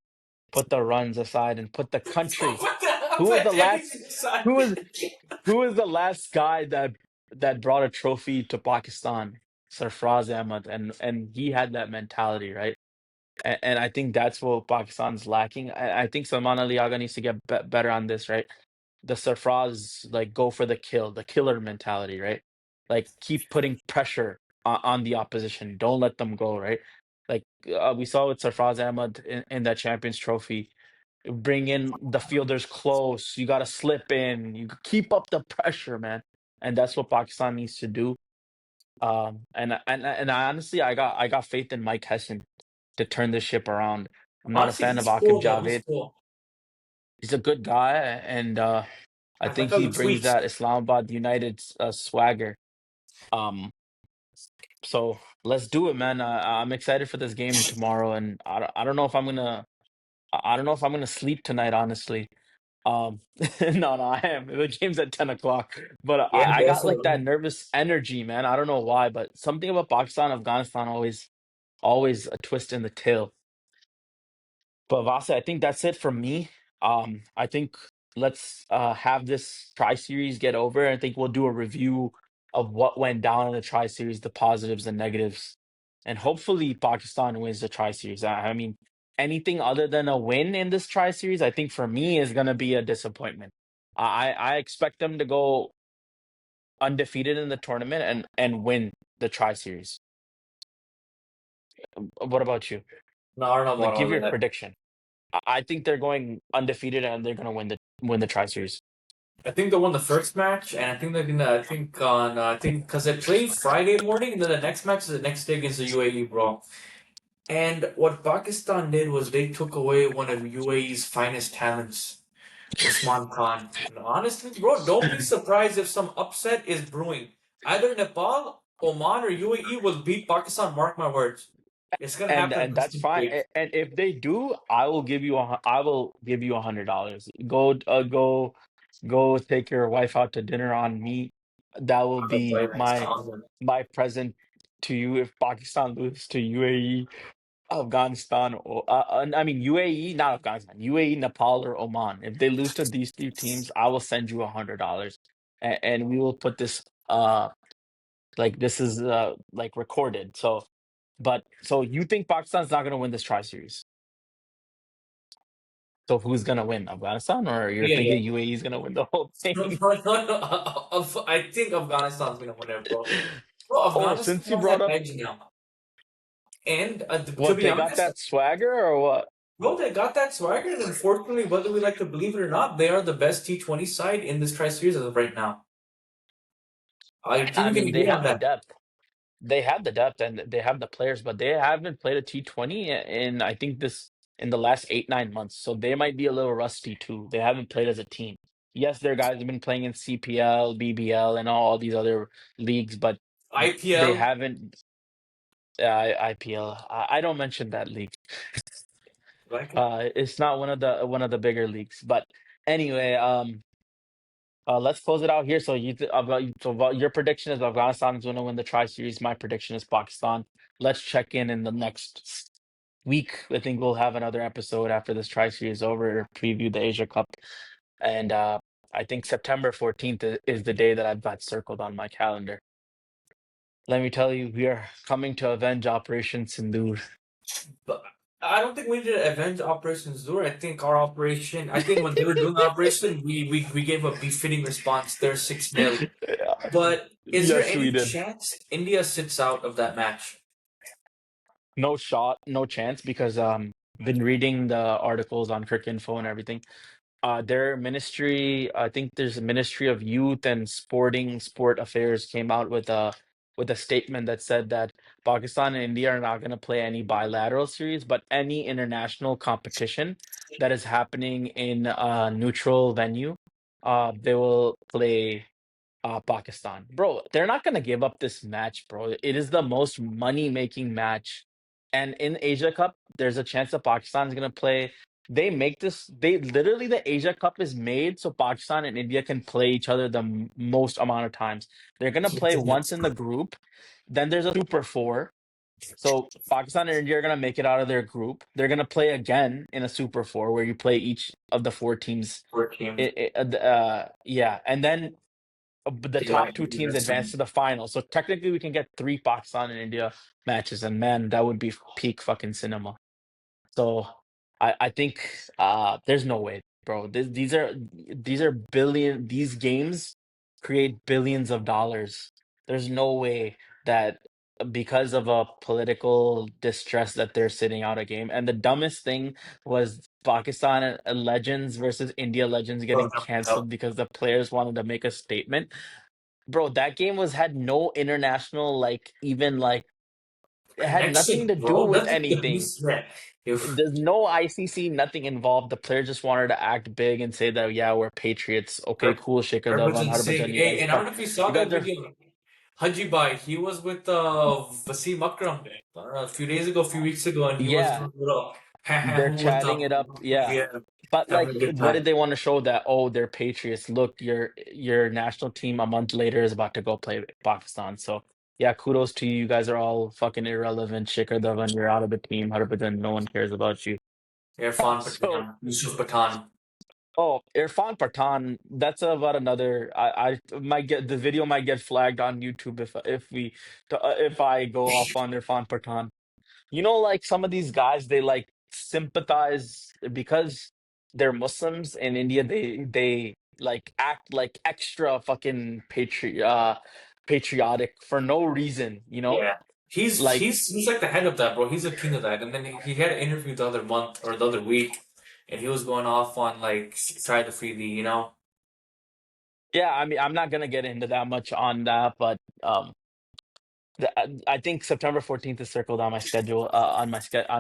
put the runs aside, and put the country. what the Who was the put last? everything aside. Who was who was the last guy that brought a trophy to Pakistan? Sarfraz Ahmad, and he had that mentality, right? And I think that's what Pakistan's lacking. I think Salman Ali Agha needs to get better on this, right? The Sarfraz like go for the kill, the killer mentality, right? Like keep putting pressure on the opposition. Don't let them go, right? Like we saw with Sarfraz Ahmad in that Champions Trophy. Bring in the fielders close. You got to slip in. You keep up the pressure, man. And that's what Pakistan needs to do. And I honestly, I got faith in Mike Hessen to turn this ship around. I'm not a Honestly, fan of he's Akif cool though. He's Javed. cool. He's a good guy, and I I like think how he he brings tweets. that Islamabad United swagger. Um, so let's do it, man. I'm excited for this game tomorrow, and I don't know if I'm gonna I don't know if I'm gonna sleep tonight, honestly. No, I am. The game's at 10 o'clock, but Yeah, I bro. got like So that nervous energy, man. I don't know why, but something about Pakistan, Afghanistan always a twist in the tail. But Vasa, I think that's it from me. I think let's have this tri series get over. I think we'll do a review of what went down in the tri series, the positives and negatives, and hopefully Pakistan wins the tri series. I mean, anything other than a win in this tri series, I think for me is gonna be a disappointment. I expect them to go undefeated in the tournament and win the tri series. What about you? no, I don't know Like, about give all your that. prediction. I think they're going undefeated and they're gonna win the Tri Series. I think they won the first match, and I think they're gonna. I think on. I think because they play Friday morning, and then the next match is the next day against the UAE, bro. And what Pakistan did was they took away one of UAE's finest talents, Usman Khan. And honestly, bro, don't be surprised if some upset is brewing. Either Nepal, Oman, or UAE will beat Pakistan. Mark my words. It's gonna happen And in that's some fine. stage. And if they do, I will give you $100. Go take your wife out to dinner on me. That will I'm be sorry, my present to you if Pakistan loses to UAE, Afghanistan, or I mean UAE, not Afghanistan, UAE, Nepal, or Oman. If they lose to these three teams, I will send you $100, and we will put this like this is like recorded. So you think Pakistan's not gonna win this tri series? So who's gonna win? Afghanistan, or you're Yeah, yeah. thinking UAE is gonna win the whole No, thing? no, no, no. I think Afghanistan's gonna win it, bro. Bro, Oh, Afghanistan since you has brought that up edge now. And to what be they got honest, that swagger or what? bro, they got that swagger, and unfortunately, whether we like to believe it or not, they are the best T20 side in this tri-series as of right now. I think I we can mean, they agree on have the that. depth. They have the depth and they have the players, but they haven't played a T20 in I think this in the last 8, 9 months. So they might be a little rusty too. They haven't played as a team. Yes, their guys have been playing in CPL, BBL, and all these other leagues, but they IPL. haven't IPL. I don't mention that league. Like it. It's not one of the bigger leagues. But anyway, let's close it out here. So about your prediction is Afghanistan is going to win the Tri Series. My prediction is Pakistan. Let's check in the next week. I think we'll have another episode after this Tri Series is over to preview the Asia Cup. And I think September 14th is the day that I've got circled on my calendar. Let me tell you, we are coming to avenge Operation Sindoor. But I don't think we did avenge Operation Zur. I think our operation. I think when they were doing the operation, we gave a befitting response. They're 6-0. But is there Yes, we any did. chance India sits out of that match? No shot, no chance because been reading the articles on Cricket Info and everything. Their ministry, I think there's a Ministry of Youth and Sport Affairs came out with a statement that said that Pakistan and India are not going to play any bilateral series, but any international competition that is happening in a neutral venue, they will play Pakistan. Bro, they're not gonna give up this match, bro. It is the most money-making match. And in Asia Cup, there's a chance that Pakistan is gonna play. They make this, they literally the Asia Cup is made so Pakistan and India can play each other the most amount of times. They're gonna play once in the group, then there's a Super Four. So Pakistan and India are gonna make it out of their group. They're gonna play again in a Super Four where you play each of the four teams. Four teams. Yeah, and then but the top two UAE or teams advance something. to the final. So technically, we can get three Pakistan and India matches, and man, that would be peak fucking cinema. So I think there's no way, bro. These are these games create billions of dollars. There's no way that because of a political distress that they're sitting out a game. And the dumbest thing was Pakistan Legends versus India Legends getting canceled because the players wanted to make a statement. Bro, that game had no international even it had nothing Connection, to do bro. with Nothing to do anything. with that. If There's no ICC, nothing involved. The players just wanted to act big and say that, yeah, we're patriots. Okay, cool, Shikhar Dhawan, Harbhajan Singh. Harbhajan, you Hey, guys and I come. don't know if you saw You guys that are, video. Haji Bhai, he was with Wasim Akram. I don't know, a few days ago, a few weeks ago, and he was yeah, doing a little ha ha they're what's chatting up? it up. Yeah. Yeah, But having a good what did time. they want to show that? Oh, they're patriots. Look, your national team a month later is about to go play Pakistan. So yeah, kudos to you. You guys are all fucking irrelevant. Shikhar Dhawan, you're out of the team. Harbhajan, no one cares about you. Irfan So Pathan, Yusuf Pathan. oh, Irfan Pathan, that's about another. I might get the video might get flagged on YouTube if I go off on Irfan Pathan. You know, like some of these guys, they like sympathize because they're Muslims in India. They like act like extra fucking patriotic for no reason. You know, Yeah. He's like he's he's like the head of that, bro. He's the king of that. And then he had an interview the other month or the other week, and he was going off on like try to free the. yeah. I mean, I'm not gonna get into that much on that, but I think September 14th is circled on my schedule, on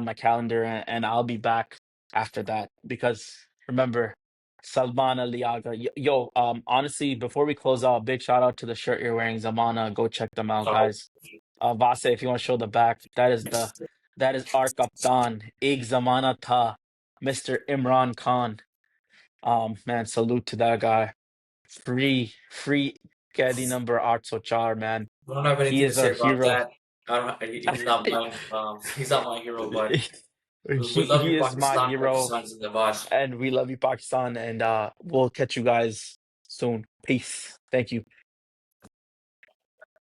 my calendar, and I'll be back after that because remember, Salman Aliaga. Yo, honestly, before we close out, big shout out to the shirt you're wearing, Zamana. Go check them out, So guys. Vase, if you want to show the back, that is our Kaptan, Ek Zamana Tha, Mr. Imran Khan. Man, salute to that guy. Free Caddy number 804, man. I don't have He anything to is our say about hero. that. I don't. He's not my. He's not my hero, but we love He you, is my Pakistan. hero, Pakistan's in the boss. and we love you, Pakistan. And we'll catch you guys soon. Peace. Thank you.